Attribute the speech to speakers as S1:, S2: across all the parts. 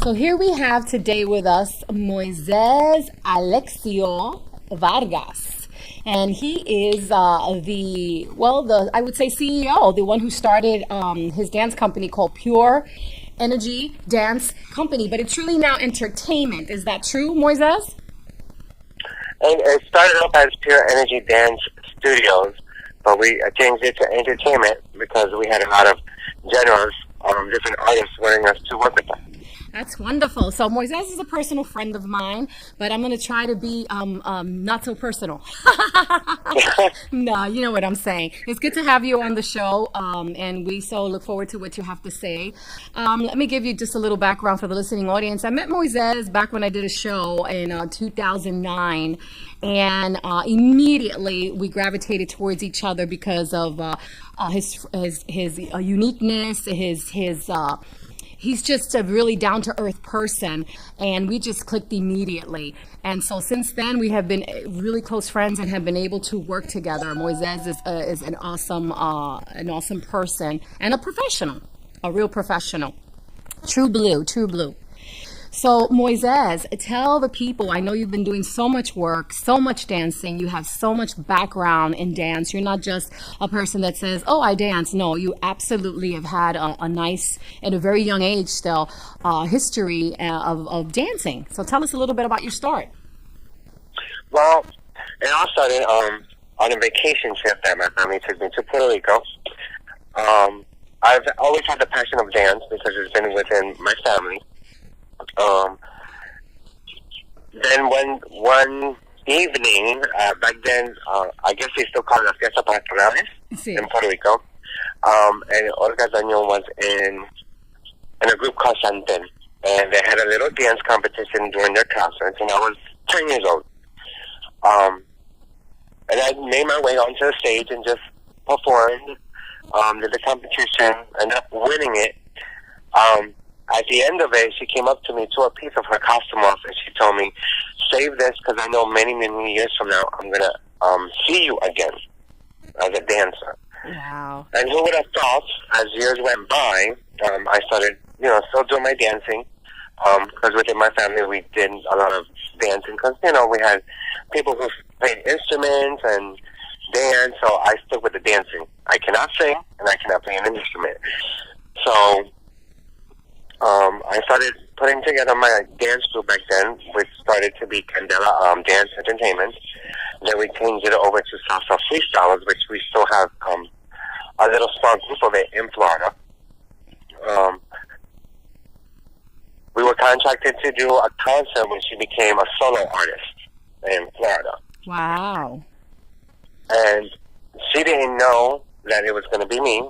S1: So here we have today with us Moi'zez ALEXIO Vargas. And he is I would say CEO, the one who started his dance company called PurEnergy Dance Company, but it's really now entertainment. Is that true, Moi'zez?
S2: And it started off as PurEnergy Dance Studios, but we changed it to entertainment because we had a lot of generous different artists wanting us to work with them.
S1: That's wonderful. So Moi'zez is a personal friend of mine, but I'm going to try to be not so personal. No, you know what I'm saying. It's good to have you on the show, and we so look forward to what you have to say. Let me give you just a little background for the listening audience. I met Moi'zez back when I did a show in 2009, and immediately we gravitated towards each other because of his uniqueness, he's just a really down-to-earth person, and we just clicked immediately. And so since then, we have been really close friends and have been able to work together. Moi'zez is an awesome person and a professional, a real professional. True blue, true blue. So Moi'zez, tell the people, I know you've been doing so much work, so much dancing, you have so much background in dance. You're not just a person that says, oh, I dance. No, you absolutely have had a nice, at a very young age still, history of dancing. So tell us a little bit about your start.
S2: Well, it all started on a vacation trip that my family took me to Puerto Rico. I've always had the passion of dance because it's been within my family. Then one evening, back then, I guess they still call it a Fiesta Pastorales in Puerto Rico. And Olga Daño was in a group called Santen. And they had a little dance competition during their concerts, and I was 10 years old. And I made my way onto the stage and just performed, did the competition, ended up winning it. At the end of it, she came up to me, tore a piece of her costume off, and she told me, save this because I know many, many years from now I'm going to see you again as a dancer.
S1: Wow.
S2: And who would have thought, as years went by, I started, still doing my dancing because within my family we did a lot of dancing because, we had people who played instruments and dance, so I stuck with the dancing. I cannot sing and I cannot play an instrument. So I started putting together my dance group back then, which started to be Candela Dance Entertainment. Then we changed it over to Salsa Freestylers, which we still have a little small group of it in Florida. We were contracted to do a concert when she became a solo artist in Florida.
S1: Wow.
S2: And she didn't know that it was going to be me.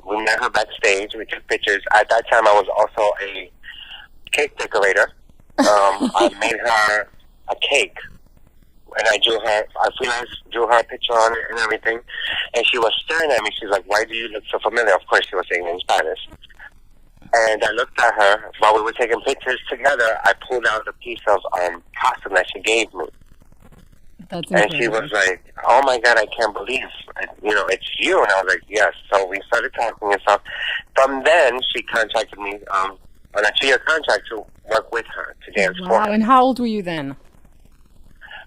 S2: We met her backstage. We took pictures. At that time, I was also a cake decorator. I made her a cake, and I drew her a picture on it and everything. And she was staring at me. She's like, "Why do you look so familiar?" Of course, she was saying in Spanish. And I looked at her while we were taking pictures together. I pulled out a piece of costume that she gave me. And she was like, "Oh my God, I can't believe, it's you." And I was like, "Yes." So we started talking and stuff. From then, she contacted me on a 2-year contract to work with her, to dance for her.
S1: Wow, and how old were you then?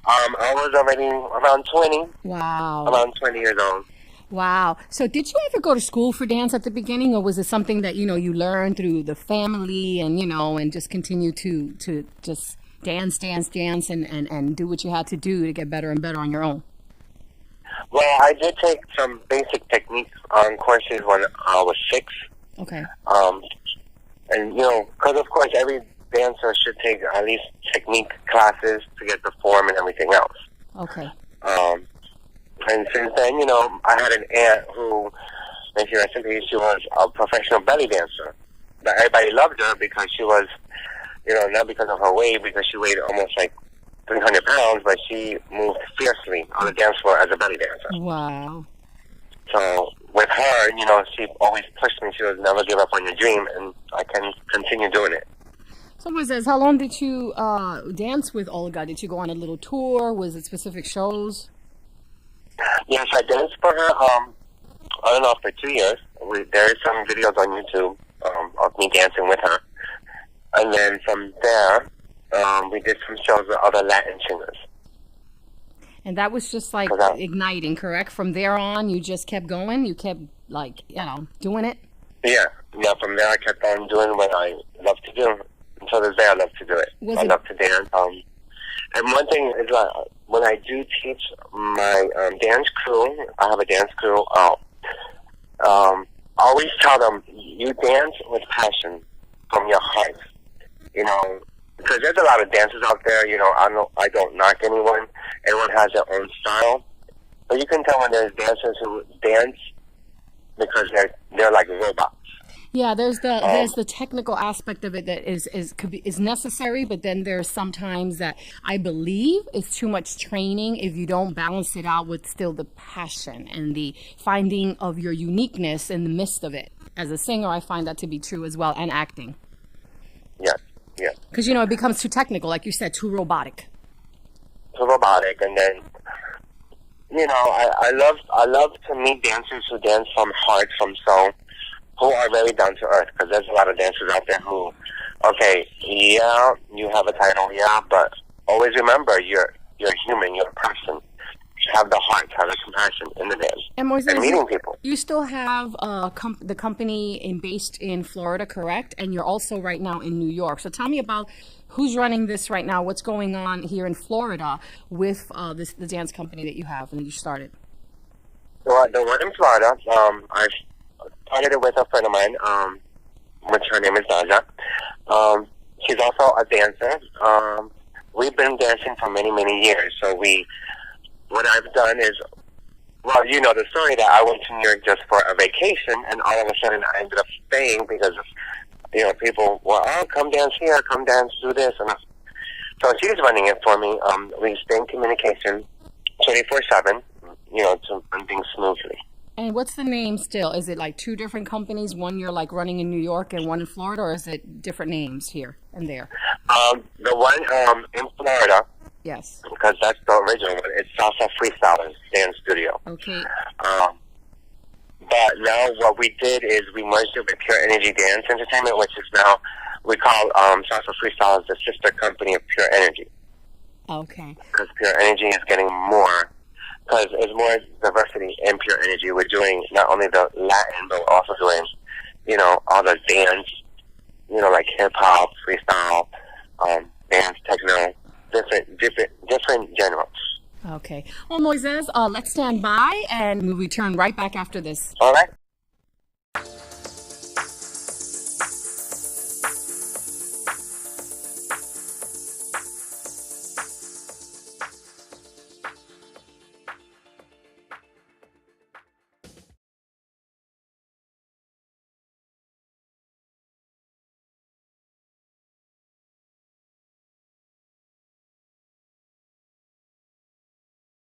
S2: I was already around 20.
S1: Wow.
S2: Around 20 years old.
S1: Wow. So did you ever go to school for dance at the beginning, or was it something that, you learned through the family and, and just continue to just dance, and do what you had to do to get better and better on your own?
S2: Well, I did take some basic techniques on courses when I was 6.
S1: Okay.
S2: And, because of course every dancer should take at least technique classes to get the form and everything else.
S1: Okay.
S2: And since then, I had an aunt who, if you rest in peace, she was a professional belly dancer. But everybody loved her because she was, not because of her weight, because she weighed almost like 300 pounds, but she moved fiercely on the dance floor as a belly dancer.
S1: Wow.
S2: So with her, she always pushed me. She was never give up on your dream, and I can continue doing it.
S1: So Moi'zez, how long did you dance with Olga? Did you go on a little tour? Was it specific shows?
S2: Yes, I danced for her on and off for 2 years. There is some videos on YouTube of me dancing with her. And then from there, we did some shows with other Latin singers.
S1: And that was just like igniting, correct? From there on, you just kept going? You kept, like, doing it?
S2: Yeah. Yeah, from there I kept on doing what I love to do. Until this day, I love to do it. I love to dance. And one thing is when I do teach my dance crew, I have a dance crew, I always tell them, you dance with passion from your heart. Because there's a lot of dancers out there, I don't knock anyone. Everyone has their own style. But you can tell when there's dancers who dance because they're like robots.
S1: Yeah, there's the technical aspect of it that is necessary, but then there's sometimes that I believe is too much training if you don't balance it out with still the passion and the finding of your uniqueness in the midst of it. As a singer, I find that to be true as well, and acting.
S2: Yeah, yeah.
S1: Because it becomes too technical, like you said, too robotic.
S2: Too robotic, and then I love to meet dancers who dance from heart, from soul, who are very down to earth, because there's a lot of dancers out there who, okay, yeah, you have a title, yeah, but always remember you're human, you're a person. Have the heart, have the compassion in the dance,
S1: and Moi'zez,
S2: meeting people.
S1: You still have the company based in Florida, correct? And you're also right now in New York. So tell me about who's running this right now. What's going on here in Florida with the dance company that you have and that you started?
S2: The one in Florida, I started it with a friend of mine, which her name is Naja. She's also a dancer. We've been dancing for many, many years. So what I've done is, well, you know the story that I went to New York just for a vacation, and all of a sudden I ended up staying because people, come dance here, come dance, do this, and so she's running it for me. We stay in communication 24/7, to run things smoothly.
S1: And what's the name still? Is it like two different companies? One you're like running in New York and one in Florida, or is it different names here and there?
S2: The one in Florida.
S1: Yes.
S2: Because that's the original one. It's Salsa Freestyle Dance Studio.
S1: Okay.
S2: But now what we did is we merged it with PurEnergy Dance Entertainment, which is now, we call Salsa Freestyle as the sister company of PurEnergy.
S1: Okay.
S2: Because PurEnergy is getting more, because there's more diversity in PurEnergy. We're doing not only the Latin, but we're also doing, all the dance, like hip-hop, freestyle, dance, techno, different genres.
S1: Okay. Well, Moi'zez, let's stand by and we'll return right back after this.
S2: All right.